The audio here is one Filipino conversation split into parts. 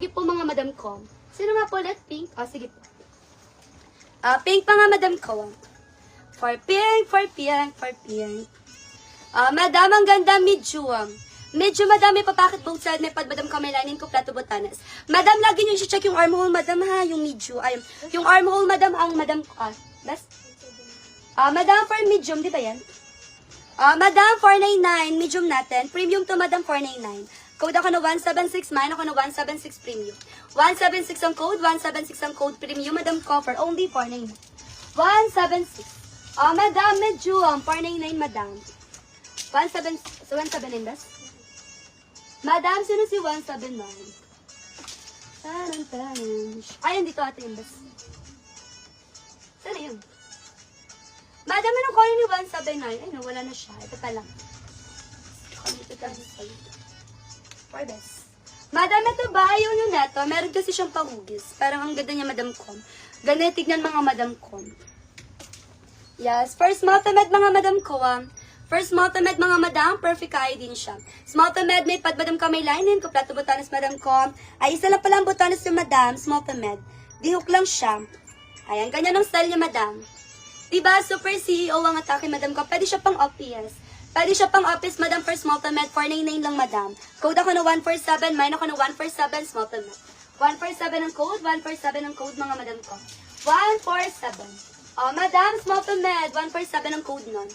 Sige po mga madam ko. Sino nga po ulit? Pink? O, sige po. Pink pa nga madam ko. For pink, for pink, for pink. Madam, ang ganda, medium. Medyo madami papakit both side, may madam kamelanin ko, plato botanas. Madam, lagi nyo i-check yung armhole, madam ha, yung medium. Ay, yung armhole, madam, ang madam, best? Madam, for medium, di ba yan? Madam, 499, medium natin. Premium to, madam, 499. Code ako na 176, mine ako na 176 premium. 176 ang code, 176 ang code premium, madam, cover, only 499. 176. Madam, medium, 499, madam. 179, best? Madam, sino si 179? Ayun, dito ate yung best. Saan yun? Madam, anong call ni 179? Ay, no, wala na siya. Ito pa lang. Dito tayo sa for best. Madam, ito ba? Ayaw nyo na to. Meron kasi siyang pahugis. Parang ang ganda niya, madam ko. Ganda tignan mga madam ko. Yes, first multimed mga madam ko. First multimed mga madam, perfect eye din siya. Small to med, may madam ka may linin, kuplato botanis madam ko. Ay, isa lang pala ang botanis yung madam, small to med. Di-hook lang siya. Ayan, ganyan ang style niya madam. Diba, super CEO ang atake madam ko. Pwede siya pang office. Pwede siya pang office, madam, for small to med. 499 lang madam. Code ako na 147, mine ako na 147, small to med. 147 ang code, 147 ang code mga madam ko. 147. Madam, small to med, 147 ang code nun.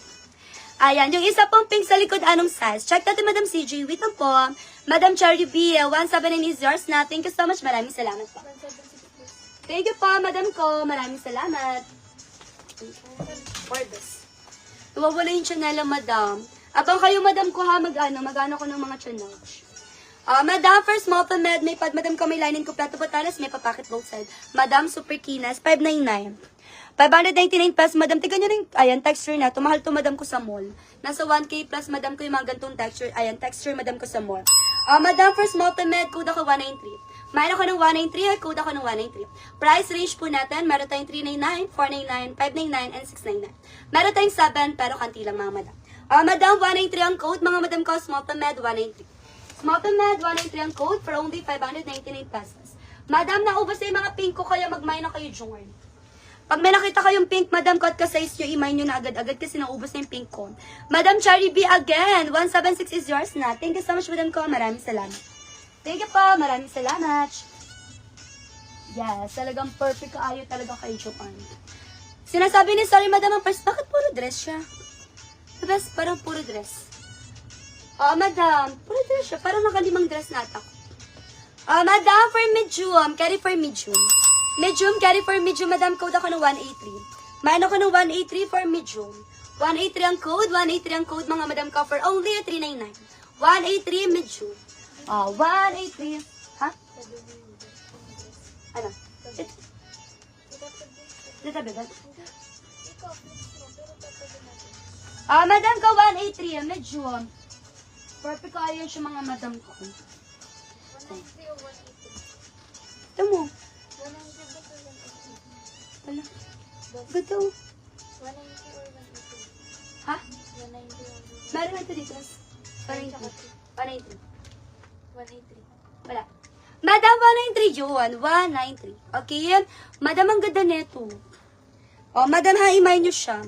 Ayan, yung isa pong pink sa likod, anong size? Check natin, Madam CJ. Wait lang po. Madam Cherry B, 179 is yours na. Thank you so much. Maraming salamat po. Thank you po, Madam ko. Maraming salamat. For this. Nawawala yung chanela, Madam. Abang kayo, Madam ko ha, mag-ano ko ng mga channel. Madam, first multi-med, may Madam ko may lining ko, plato botanas, may papakit both side. Madam, super kinas, 599. 599 pesos, madam. Tignan nyo rin, ayan, texture na. Mahal to, madam ko sa mall. Nasa 1K plus, madam ko yung mga gantong texture. Ayan, texture, madam ko sa mall. Madam, first multi-med, code ako 193. Mayroon ako ng 193, code ako ng 193. Price range po natin, meron tayong 399, 499, 599, and 699. Meron tayong 7, pero kanti lang mga madam. Madam, 193 ang code, mga madam ko, multi-med, 193. Multi-med, 193 ang code, for only 599 pesos. Madam, naubos na yung mga pink ko, kaya mag-mine na kayo, Jungern. Pag may nakita kayong pink, madam ko, at ka-size nyo, i-mine nyo na agad-agad kasi naubos na yung pink ko. Madam Cherry B again, 176 is yours na. Thank you so much, madam ko. Maraming salamat. Thank you po. Maraming salamat. Yes, talagang perfect kaayo talaga kay Joanne. Sinasabi ni sorry, madam, ang first, bakit puro dress siya? The best, parang puro dress. Madam, puro dress siya. Parang nakalimang dress na ata ko. Madam, for medium, carry for medium. Medium, carry for medium, madam, code ako ng 183. Main ako ng 183 for medium. 183 ang code, 183 ang code, mga madam ko, for only 399. 183 medium. 183. Ha? Ano? Dito ba? Madam ko, 183, medium. Perfect ko ayun siya, mga madam ko. 193 o 183? Ito mo. 190 ba ito? Wala. Bato. 190 or 183? Ha? 190 or 183? Meron na ito dito. 183. 183. Wala. Madam, 193 yun. 193. Okay, yan. Madam, ang ganda neto. Madam, ha-imay nyo siya.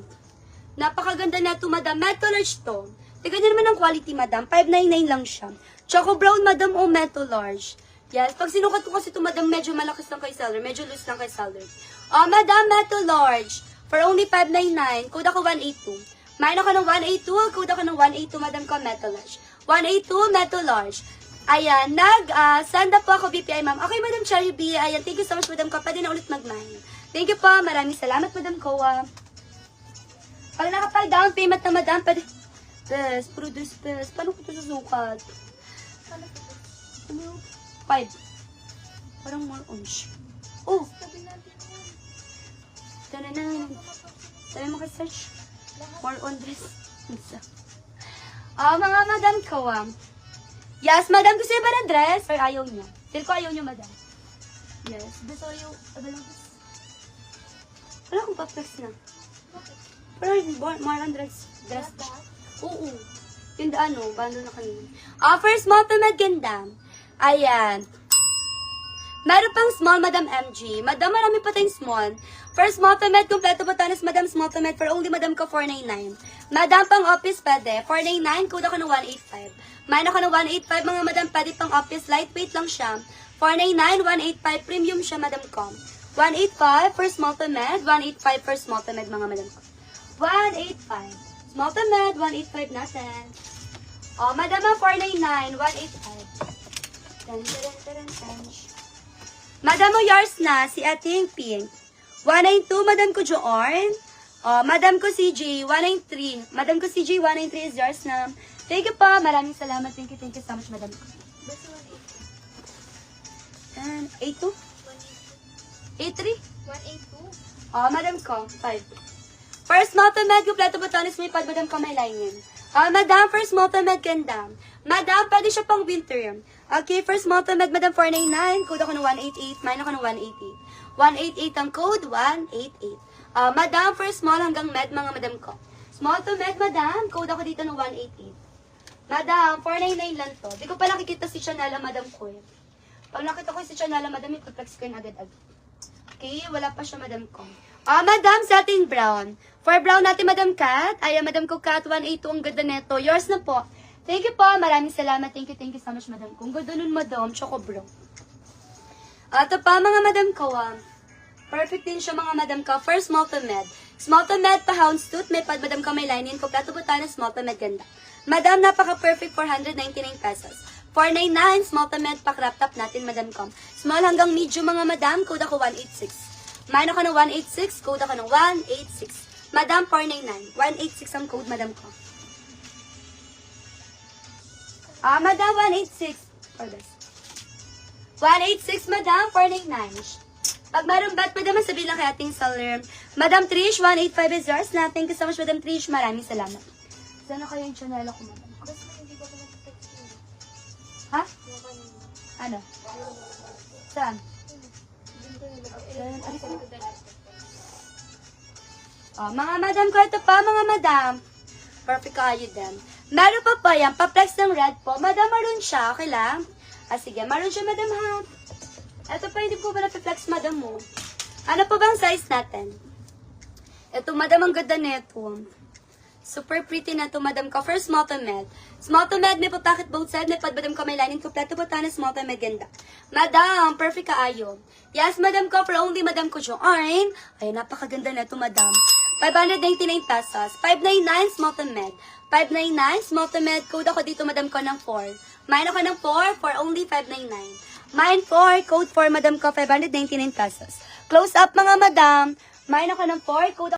Napakaganda neto, madam. Metal large to. Tignan nyo naman ang quality, madam. 599 lang siya. Choco brown, madam, o metal large. Yes, pag sinukat ko kasi ito, madam, medyo malakis lang kay seller. Medyo loose lang kay seller. Madam, metal large. For only 599. Code ako 182. Main ako ng 182. Code ako ng 182, madam ko, metal large. 182, metal large. Ayan, send up po ako, BPI, ma'am. Okay, madam Cherry B. Ayan, thank you so much, madam ko. Pwede na ulit mag-mine. Thank you po. Maraming salamat, madam ko. Pag nakapag-down payment na, madam, pwede... Bes, produce bes. Paano ko ito susukat? Ano? 5. Parang more orange. Oh! Sabi natin yan. Tananan. Sabi mo ka-search. More on dress. Mga madam ko, Yes, madam, gusto niyo ba ng dress? Or ayaw niyo? Feel ko ayaw niyo, madam. Yes. Bes, ayaw. Abalang bes. Wala akong pa-flex na. Pero more on dress. Dress. Oo. Yung bando na kanina. First, multi-med ganda. Ayan. Meron pang small, Madam MG. Madam, marami pa tayong small. First, multi-med, kompleto botanis, Madam, small to med for only Madam ko, 499. Madam, pang office, pwede. 499, code ako ng 185. Mine ako ng 185, mga Madam, pwede pang office. Lightweight lang siya. 499, 185, premium siya, Madam ko. 185 for small to med, 185 for small to med, mga Madam ko. 185. Small to med, 185 natin. Oh, Madam, 499, 185. Tan, taran, taran, tan. Madam mo yours na, si Ating Pink. 192, Madam ko Joorn. Oh, Madam ko CJ, 193. Madam ko CJ, 193 is yours na. Thank you pa. Maraming salamat. Thank you so much, Madam ko. Basta 182. And 82? 83? 182. Oh, Madam ko, 5. First multi-med, kompleto botanis, may pad, Madam ko, may lining. Oh, Madam, first multi-med, ganda. Madam, pwede siya pang winter. Okay, first multi-med, Madam, 499. Code ako ng 188. Mine ako ng 188. 188 ang code, 188. Madam, first small hanggang med, mga Madam ko. Small to med, Madam. Code ako dito ng 188. Madam, 499 lang to. Di ko pa nakikita si Chanela, Madam ko. Pag nakita ko si Chanela, Madam, ipag-flex ko yun agad-agad. Okay, wala pa siya, Madam ko. Madam, satin brown. For brown natin, Madam Kat. Ay, Madam ko, Kat, 182. Ang ganda neto. Yours na po. Thank you po. Maraming salamat. Thank you so much, Madam ko. Ang ganda nun, Madam. Choco brown. Ito pa, mga Madam ko, perfect din siya, mga Madam ko. First, small to med. Small to med, pa houndstooth. May pad, Madam ko, may lining. Kompleto po tayo na small to med. Ganda. Madam, napaka-perfect. 499 pesos. 499, small to med, pa crop top natin, Madam ko. Small hanggang medium, mga Madam. Code ako 186. Mine ako ng 186. Code ako ng 186. Madam, 499. 186 ang code, Madam ko. Madam, 186. For this. 186, Madam, 499. Pag mayroong bat, Madam, sabihin lang kay ating seller. Madam Trish, 185 is yours na. Thank you so much, Madam Trish. Maraming salamat. Sana kayo yung channel ko, Madam. Basta hindi ko pa nag-text yun. Ha? Yung kanina. Ano? Saan? Dito nilagay. Ayan, alis Sa mo. likod na laptop. Mga Madam ko, ito pa, mga Madam. Perfect kayo din. Meron pa pa yan, pa-flex ng red po. Madam, maroon siya. Okay lang? Sige, maroon siya, Madam, ha? Ito pa, hindi po ba na-flex, Madam mo? Ano po bang size natin? Ito, Madam, ang ganda nito. Super pretty na to, Madam ko. First, small to med. Small to med, may pocket both side. May pad, Madam ko, may lining. Kompleto po tayo na small to med. Ganda. Madam, perfect kaayo. Yes, Madam ko, for only Madam ko, Joanne. Ay, napakaganda na to, Madam. 599 pesos. 599, small to med. 599, small to med. Code ako dito, Madam ko, ng 4. Mine ako ng 4 for only 599. Mine 4, code 4, Madam ko, 599 pesos. Close up, mga Madam. Mine ako ng 4, code